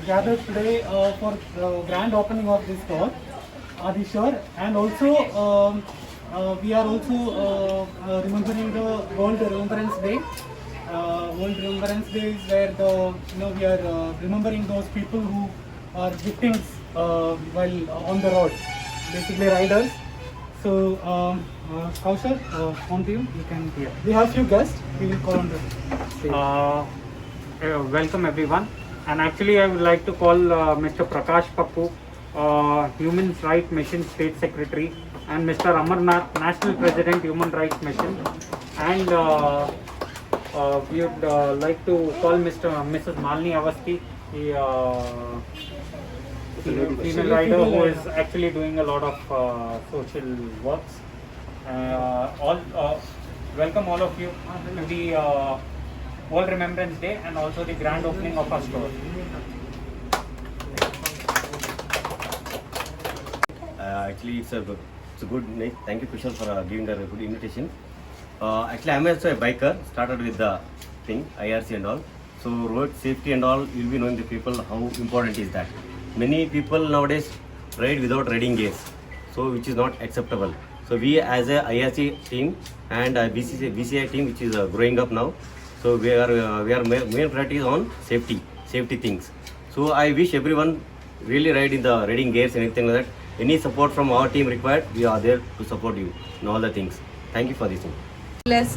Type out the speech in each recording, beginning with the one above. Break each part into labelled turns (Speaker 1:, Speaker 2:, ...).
Speaker 1: gathered today for the grand opening of this store, Adishwar, and also we are also remembering the World Remembrance Day. World Remembrance Day is where we are remembering those people who are victims while on the road, basically riders. So, Kaushal, on to you. You can. Yeah. We have few guests. We will call on the stage.
Speaker 2: Welcome everyone, and actually I would like to call Mr. Prakash Pappu, Human Rights Mission State Secretary, and Mr. Amarnath, National President, Human Rights Mission, and we would like to call Mrs. Malini Avasthi, the female rider who is actually doing a lot of social works. Welcome all of you to the World Remembrance Day and also the grand opening of our store.
Speaker 3: Actually, it's a good night. Thank you, Kushal, for giving a good invitation. Actually, I'm also a biker. Started with the thing, IRC and all. So road safety and all, you'll be knowing the people how important is that. Many people nowadays ride without riding gears, so which is not acceptable. So we as a IRC team and a BCI team, which is growing up now. So we are main priority is on safety things. So I wish everyone really ride in the riding gears and anything like that. Any support from our team required, we are there to support you in all the things. Thank you for this thing.
Speaker 4: Let's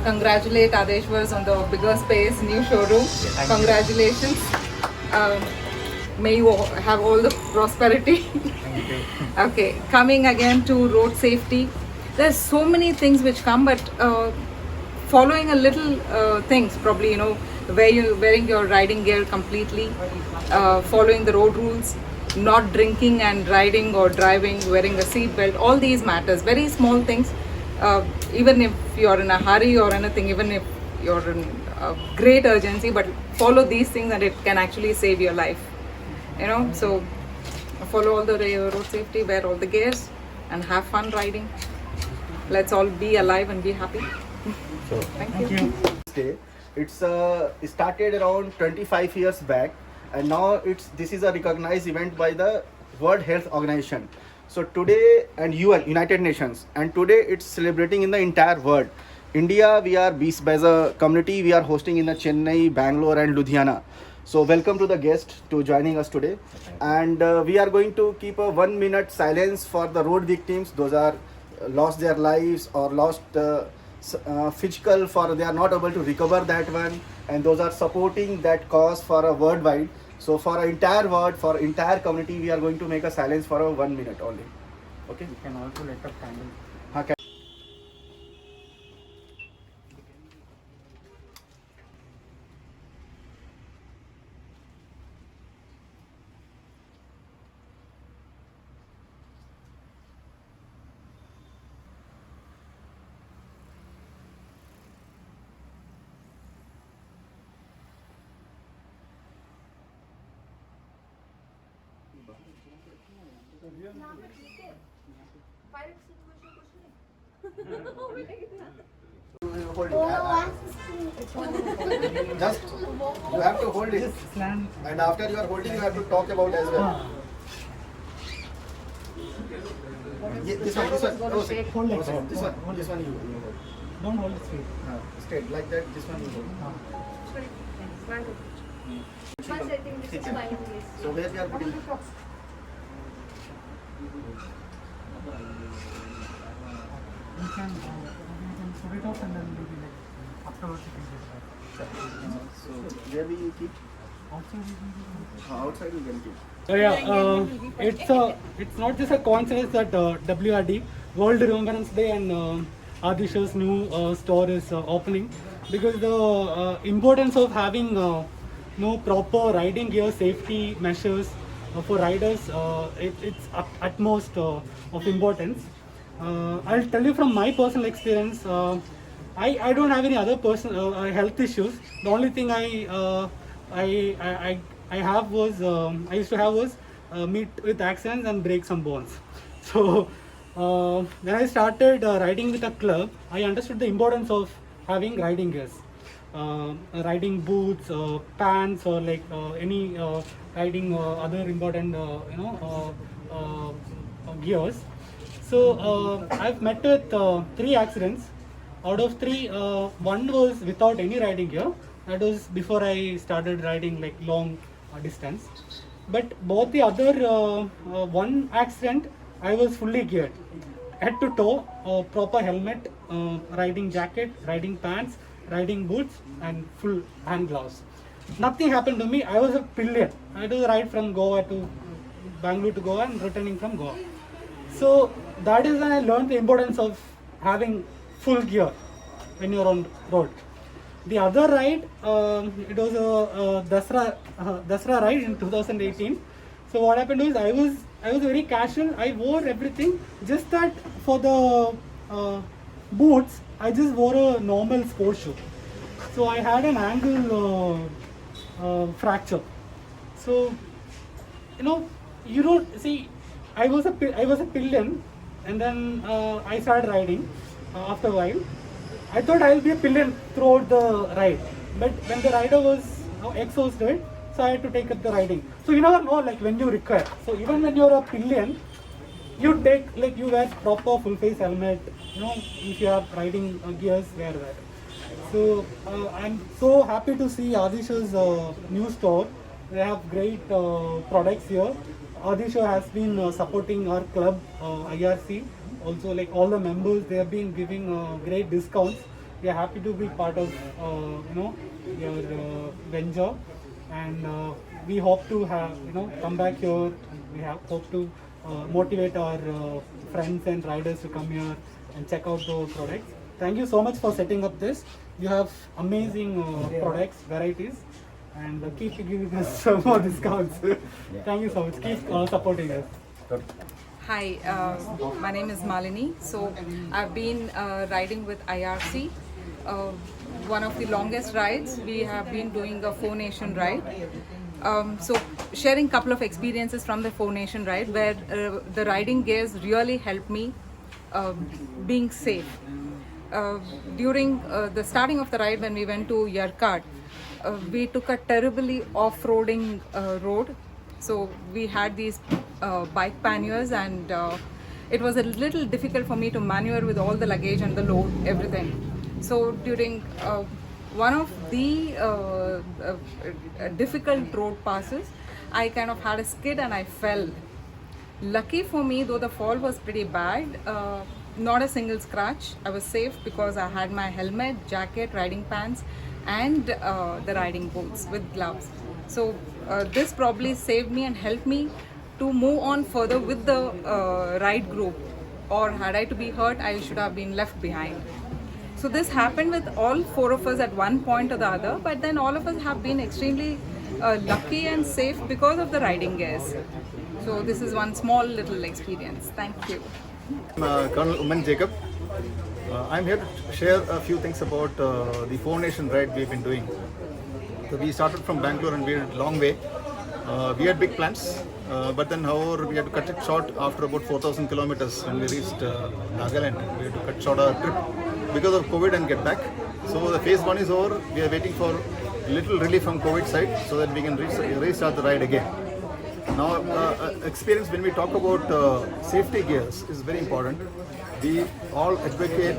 Speaker 4: congratulate Adeshwars on the bigger space, new showroom. Congratulations. May you have all the prosperity. Okay, coming again to road safety. There's so many things which come, but following a little things, probably wearing your riding gear completely, following the road rules, not drinking and riding or driving, wearing a seat belt, all these matters. Very small things. Even if you're in a hurry or anything, even if you're in a great urgency, but follow these things and it can actually save your life. So follow all the road safety, wear all the gears, and have fun riding. Let's all be alive and be happy. Thank you.
Speaker 5: Day. It's started around 25 years back, and now this is a recognized event by the World Health Organization. So today, and UN, United Nations, and today it's celebrating in the entire world. India, we are as a community, we are hosting in the Chennai, Bangalore, and Ludhiana. So welcome to the guest to joining us today, and we are going to keep a 1 minute silence for the road victims. Those are lost their lives or lost physical, for they are not able to recover that one, and those are supporting that cause for a worldwide. So for our entire world, for entire community, we are going to make a silence for a 1 minute only. Okay.
Speaker 2: You can also light up candles.
Speaker 5: Okay. Just you have to hold it, and after you are holding, you have to talk about as well. Yeah, this one. Oh,
Speaker 1: Hold like
Speaker 5: this
Speaker 1: that.
Speaker 5: one. This one you hold.
Speaker 1: Don't hold it straight.
Speaker 5: Straight like that. This one you hold. So where we are putting?
Speaker 1: You can put it off and then maybe like afterwards you can get back.
Speaker 5: So where we keep?
Speaker 1: Outside we can keep.
Speaker 5: Outside.
Speaker 1: It's not just a coincidence that WRD, World Remembrance Day, and Adishwar's new store is opening, because the importance of having proper riding gear safety measures for riders, it's utmost of importance. I'll tell you from my personal experience. I don't have any other personal health issues. The only thing I used to have was meet with accidents and break some bones. So when I started riding with a club, I understood the importance of having riding gears. riding boots, pants, or like any riding other important gears. So I've met with 3 accidents. Out of 3, one was without any riding gear. That was before I started riding like long distance. But both the other one accident, I was fully geared, head to toe, proper helmet, riding jacket, riding pants, riding boots, and full hand gloves. Nothing happened to me. I was a pillion. I had to ride from Goa to Bangalore to Goa and returning from Goa. So that is when I learned the importance of having full gear when you're on road. The other ride, it was a Dasra ride in 2018. So what happened was I was very casual. I wore everything. Just that for the boots, I just wore a normal sports shoe. So I had an ankle fracture. So you don't see. I was a pillion, and then I started riding after a while. I thought I'll be a pillion throughout the ride, but when the rider was exhausted, so I had to take up the riding. So you never know, like when you require. So even when you're a pillion, you take like you wear proper full face helmet. If you have riding gears, wear that. So I'm so happy to see Adish's new store. They have great products here. Adisha has been supporting our club, IRC. Also, like all the members, they have been giving great discounts. We are happy to be part of, your venture, and we hope to have, come back here. We hope to motivate our friends and riders to come here and check out the products. Thank you so much for setting up this. You have amazing products, varieties, and keep giving us some more discounts. Thank you so much. Keep supporting us.
Speaker 4: Hi, my name is Malini. So I've been riding with IRC. One of the longest rides, we have been doing a 4 Nation ride. So sharing a couple of experiences from the 4 Nation ride where the riding gears really helped me being safe. During the starting of the ride when we went to Yercaud, we took a terribly off-roading road. So we had these bike panniers, and it was a little difficult for me to maneuver with all the luggage and the load, everything. So during one of the difficult road passes, I kind of had a skid and I fell. Lucky for me, though the fall was pretty bad, not a single scratch. I was safe because I had my helmet, jacket, riding pants, and the riding boots with gloves. So this probably saved me and helped me to move on further with the ride group. Or had I to be hurt, I should have been left behind. So this happened with all 4 of us at one point or the other, but then all of us have been extremely lucky and safe because of the riding gears. So this is one small little experience. Thank you.
Speaker 6: I'm Colonel Uman Jacob. I'm here to share a few things about the 4 Nation ride we've been doing. So we started from Bangalore and we went a long way. We had big plans, but then however we had to cut it short after about 4,000 kilometers when we reached Nagaland. We had to cut short our trip because of COVID and get back. So the phase 1 is over. We are waiting for little relief from COVID side so that we can restart the ride again. Now, experience when we talk about safety gears is very important. We all advocate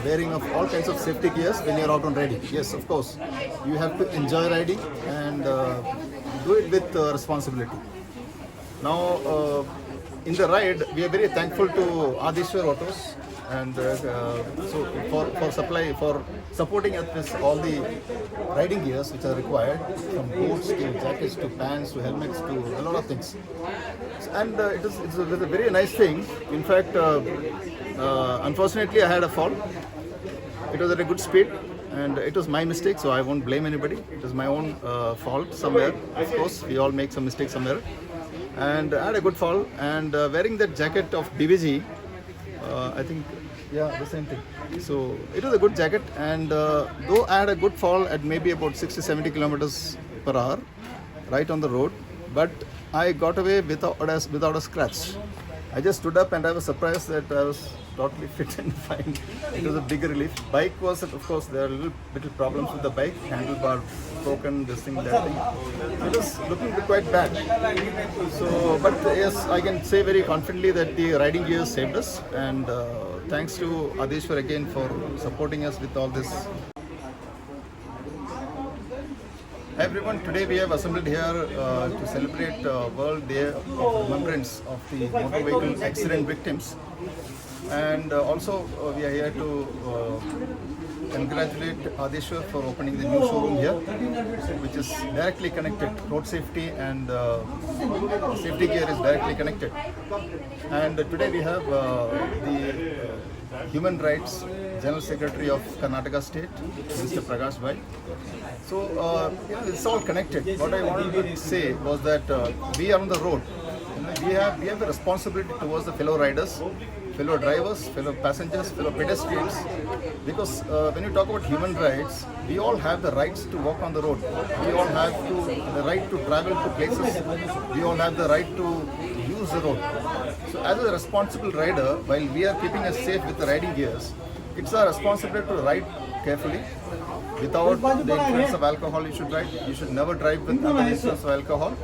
Speaker 6: wearing of all kinds of safety gears when you're out on riding. Yes, of course, you have to enjoy riding and do it with responsibility. Now, in the ride, we are very thankful to Adishwar Autos and so for supporting us with all the riding gears which are required, from boots to jackets to pants to helmets to a lot of things. And it's a very nice thing. In fact, unfortunately I had a fall. It was at a good speed and it was my mistake, so I won't blame anybody. It was my own fault somewhere. Of course, we all make some mistakes somewhere. And I had a good fall, and wearing that jacket of BVG, I think, yeah, the same thing. So it was a good jacket, and though I had a good fall at maybe about 60-70 kilometers per hour, right on the road, but I got away without a scratch. I just stood up and I was surprised that I was totally fit and fine. It was a big relief. Bike was, of course, there are little problems with the bike. Handlebar broken, this thing, that thing. It was looking quite bad. So, but yes, I can say very confidently that the riding gears saved us. And thanks to Adeshwar again for supporting us with all this. Hi everyone, today we have assembled here to celebrate World Day of Remembrance of the motor vehicle accident victims, and also we are here to congratulate Adeshwar for opening the new showroom here, which is directly connected. Road safety and safety gear is directly connected. And today we have the Human Rights General Secretary of Karnataka State, Mr. Prakash Bhai. So it's all connected. What I wanted to say was that we are on the road. We have a responsibility towards the fellow riders, fellow drivers, fellow passengers, fellow pedestrians. Because when you talk about human rights, we all have the rights to walk on the road. We all have the right to travel to places. We all have the right to use the road. So as a responsible rider, while we are keeping us safe with the riding gears, it's our responsibility to ride carefully. Without the influence of alcohol, you should ride. You should never drive with under the influence of alcohol.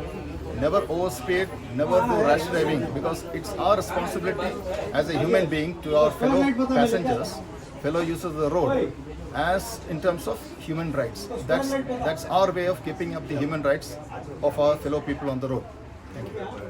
Speaker 6: Never overspeed, never do rash driving, because it's our responsibility as a human being to our fellow passengers, fellow users of the road, as in terms of human rights. That's our way of keeping up the human rights of our fellow people on the road. Thank you.